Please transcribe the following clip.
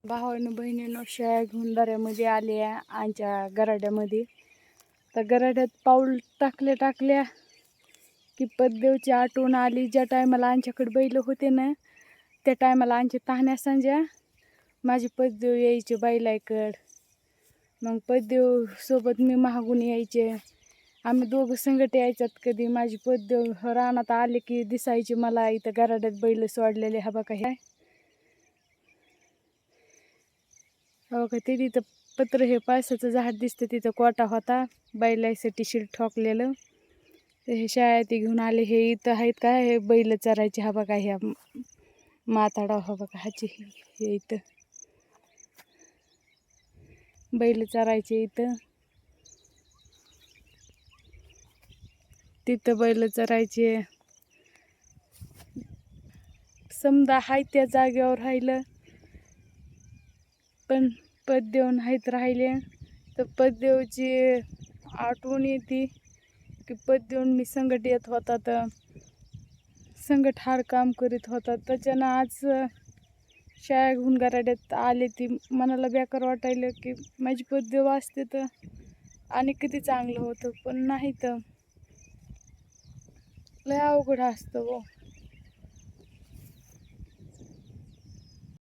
भावानं बहिणीनं शेळ्या घेऊन दऱ्यामध्ये आल्या आमच्या गराड्यामध्ये. तर गराड्यात पाऊल टाकल्या की पद्देवची आठवण आली. ज्या टायमाला आमच्याकडे बैल होते ना त्या टायमाला आमच्या तान्ह्या संज्या माझी पद्देव यायचे बैलाकडं. मग पद्देव सोबत मी मागून यायचे. आम्ही दोघं संगट यायच्यात. कधी माझी पद्देव रानात आले की दिसायची मला. इथं गराड्यात बैल सोडलेले हा बघा. हे बघा ते तिथं पत्र हे पायसाचं झाड दिसतं. तिथं कोटा होता बैलासाठी शिड ठोकलेलं. तर हे शाळा ते घेऊन आले. हे इथं आहेत का हे बैल चरायचे हा बघा. ह्या माताडा हा बघा ह्याची हे इथं बैल चरायचे. इथं तिथं बैल चरायचे. समजा हाय त्या जागेवर राहिलं पण पद्देव नाहीत राहिले. तर पद्देवची आठवण येते की पद्देवून मी संगट येत होता तर संगट हार काम करीत होता. त्याच्यानं आज शाळा घेऊन गराड्यात आले. ती मनाला बेकार वाटायलं की माझी पद्देव असते तर आणि किती चांगलं होतं. पण नाही तर लय अवघड असतं हो.